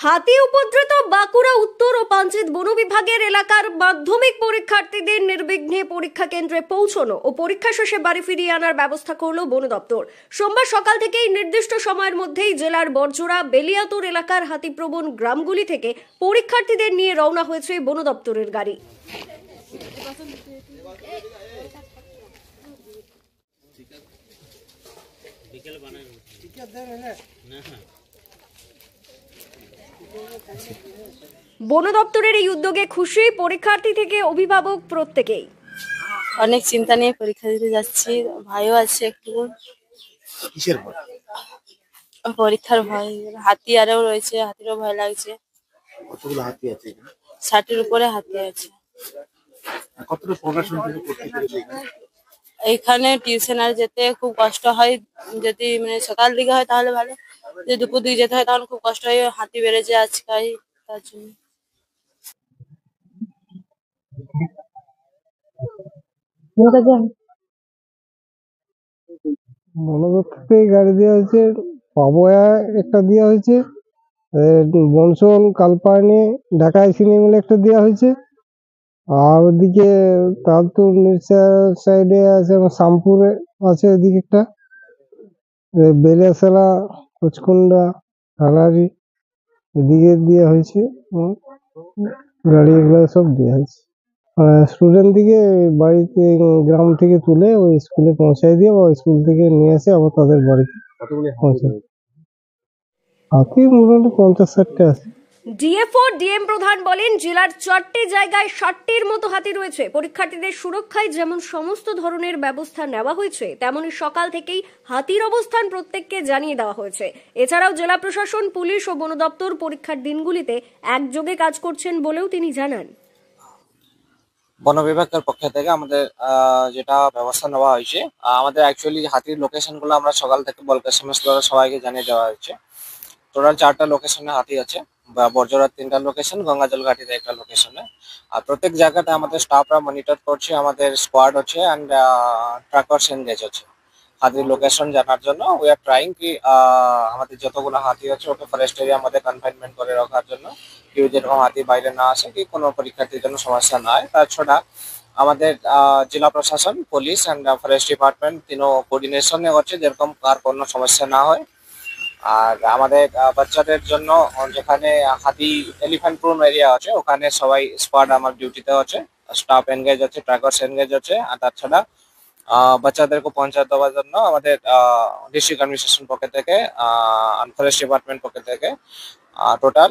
হাতি উপদ্রুত বাঁকুড়া উত্তর ও পাঞ্চেত বন বিভাগের এলাকার মাধ্যমিক পরীক্ষার্থীদের নির্বিঘ্নে পরীক্ষা কেন্দ্রে পৌঁছানো ও পরীক্ষা শেষে বাড়ি ফিরিয়ে আনার ব্যবস্থা করল বন দপ্তর। সোমবার সকাল থেকেই নির্দিষ্ট সময়ের মধ্যেই জেলার বরজোড়া বেলিয়াতুর এলাকার হাতিপ্রবণ গ্রামগুলি থেকে পরীক্ষার্থীদের নিয়ে রওনা হয়েছে বন দপ্তরের গাড়ি। বন দপ্তরের এই উদ্যোগে খুশি পরীক্ষার্থী থেকে অভিভাবক প্রত্যেকেই। অনেক চিন্তা নিয়ে পরীক্ষা দিতে যাচ্ছি, ভয়ও আছে একটু। কিসের ভয়? পরীক্ষার ভয়, হাতি আরও রয়েছে, হাতিরও ভয় লাগছে। কতগুলো হাতি আছে? 60-এর উপরে হাতি আছে। কতটা পড়াশোনা করতে পেরেছে? এইখানে টিউশন আর যেতে খুব কষ্ট হয়, যদি মানে সকাল দিকে হয় তাহলে ভালো, যদি দুপুর দিকে যেতে হয় তখন খুব কষ্ট হয়। হাতি বেড়েছে আজকাল, তার জন্য। বনদপ্তর গাড়ি দেওয়া হয়েছে, পাবোয়া একটা দেওয়া হয়েছে, বনসল কালপানি ঢাকা সিনেমাল একটা দেওয়া হয়েছে, আর ওদিকে তালতুর নির্সা সাইডে আছে, শামপুরে আছে ওদিকে একটা, বেলেসালা কোচকুন্ডা থানারি এদিকে দেওয়া হয়েছে গাড়ি, এগুলো সব দেওয়া হয়েছে। স্টুডেন্ট দিকে বাড়িতে গ্রাম থেকে তুলে ওই স্কুলে পৌঁছায় দিয়ে, বা স্কুল থেকে নিয়ে আসে আবার তাদের বাড়িতে পৌঁছায়। হাতি মোটামুটি 50-60টা আছে। ডিএফও ডিএম প্রধান বলেন, জেলার 4টি জায়গায় 60টির মতো হাতি রয়েছে। পরীক্ষার্থীদের সুরক্ষায় যেমন সমস্ত ধরনের ব্যবস্থা নেওয়া হয়েছে, তেমনি সকাল থেকেই হাতির অবস্থান প্রত্যেককে জানিয়ে দেওয়া হয়েছে। এছাড়াও জেলা প্রশাসন, পুলিশ ও বন দপ্তর পরীক্ষার দিনগুলিতে একযোগে কাজ করছেন বলেও তিনি জানান। বন বিভাগের পক্ষ থেকে আমাদের যেটা ব্যবস্থা নেওয়া হয়েছে, আমাদের অ্যাকচুয়ালি হাতির লোকেশন গুলো আমরা সকাল থেকে বলকে এসএমএস দ্বারা সবাইকে জানিয়ে দেওয়া হয়েছে। টোটাল 4টা লোকেশনে হাতি আছে, বরজোড়ার 3টা লোকেশন, গঙ্গাজল ঘাটিতে একটা লোকেশনে। আর প্রত্যেক জায়গাতে আমাদের স্টাফরা মনিটর করছে, আমাদের স্কোয়াড হচ্ছে অ্যান্ড ট্র্যাকার্স এনগেজ হচ্ছে হাতির লোকেশন জানার জন্য। উই আর ট্রাইং কি আমাদের যতগুলো হাতি আছে ওকে ফরেস্ট এরিয়া আমাদের কনফাইনমেন্ট করে রাখার জন্য, কেউ যেরকম হাতি বাইরে না আসে, কি কোনো পরীক্ষার্থীর জন্য সমস্যা না হয়। তাছাড়া আমাদের জেলা প্রশাসন, পুলিশ অ্যান্ড ফরেস্ট ডিপার্টমেন্ট তিনও কোঅর্ডিনেশনে হচ্ছে, যেরকম কার কোনো সমস্যা না হয়। আর আমাদের বাচ্চাদের জন্য যেখানে হাতি এলিফ্যান্ট প্রুন এরিয়া আছে, ওখানে সবাই স্কোয়াড আমার ডিউটিতে আছে, স্টাফ এনগেজ আছে, ট্র্যাকার্স এনগেজ আছে। আর তাছাড়া বাচ্চাদেরকে পৌঁছাতে দেওয়ার জন্য আমাদের ডিস্ট্রিক্ট অ্যাডমিনিস্ট্রেশন পক্ষ থেকে, ফরেস্ট ডিপার্টমেন্ট পক্ষ থেকে টোটাল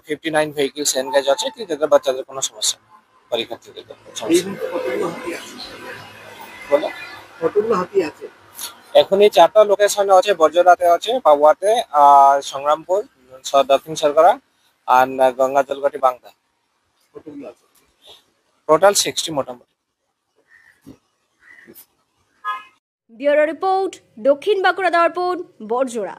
59 ভেহিকলস এনগেজ আছে, কি যাতে বাচ্চাদের কোনো সমস্যা নেই, পরীক্ষার্থীদের বলো। কতগুলো হাতি আছে? এখনই 4টা লোকেশনে আছে, বরজোড়াতে আছে, পাবুয়াতে, সংগ্রামপুর, দক্ষিণ সরকারা আর গঙ্গা জলঘাটি বাংলা। কতগুলো আছে? টোটাল 60 মোটামুটি। ব্যুরো রিপোর্ট, দক্ষিণ বাঁকুড়া দর্পণ, বরজোড়া।